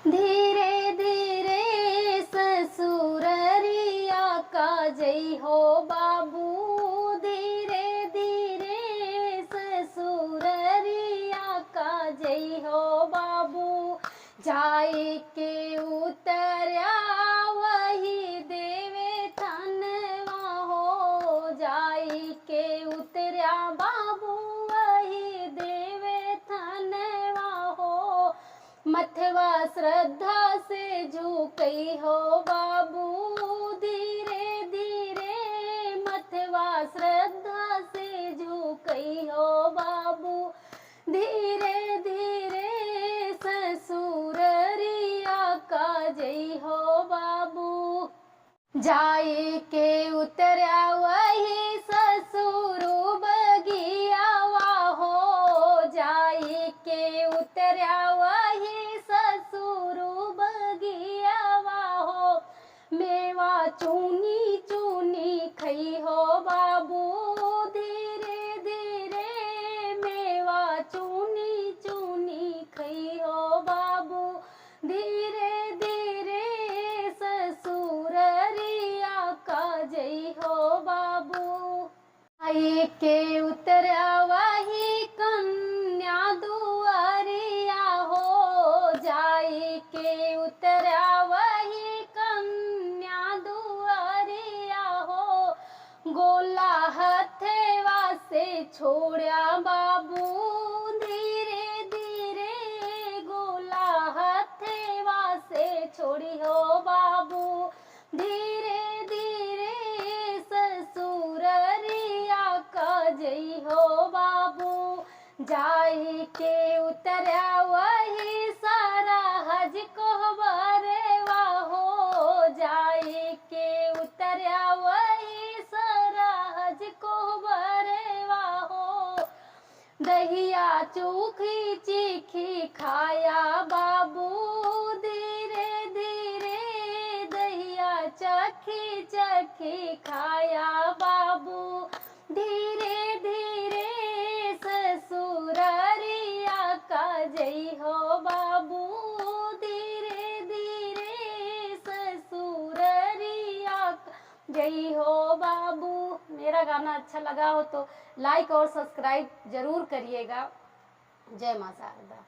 धीरे धीरे ससुररिया का जई हो बाबू, धीरे धीरे ससुररिया का जई हो बाबू। जाई के उतर्या वही देवे थनवा हो, जाई के उतर्या बाबू वही देवे थनवा हो। मथवा श्रद्धा से झुकई हो बाबू, धीरे धीरे मथवा श्रद्धा से झुकई हो बाबू। धीरे धीरे ससुररिया का जई हो बाबू। जाई के उतर्या वही ससुरु बगियावा हो, जाई के उतर्या वही ससुरु बगियावा हो। मेवा चूनी चूनी खई हो बाबू, धीरे धीरे मेवा चूनी चूनी खई हो बाबू। धीरे धीरे ससुररिया का जई हो बाबू। आई के उतर्या वही कन्या दुआरिया हो, जाई के उतर्या वही कन्या दुआरिया हो। गोला हथेवा से छोड़या बाबू, धीरे धीरे गोला हथेवा से छोड़ी हो बाबू। धीरे धीरे ससुररिया का जई हो बाबू। जाई के उतर्या वही सारा हज कोहबरवा हो, जाई के उतर्या वही सारा हज कोहबरवा हो। दहिया चोखी चीखी खाया बाबू, धीरे धीरे दहिया चखी चखी खाया बाबू। धीरे धीरे ससुररिया का जई हो बाबू, धीरे धीरे ससुररिया का जई हो बाबू। मेरा गाना अच्छा लगा हो तो लाइक और सब्सक्राइब जरूर करिएगा। जय मां शारदा।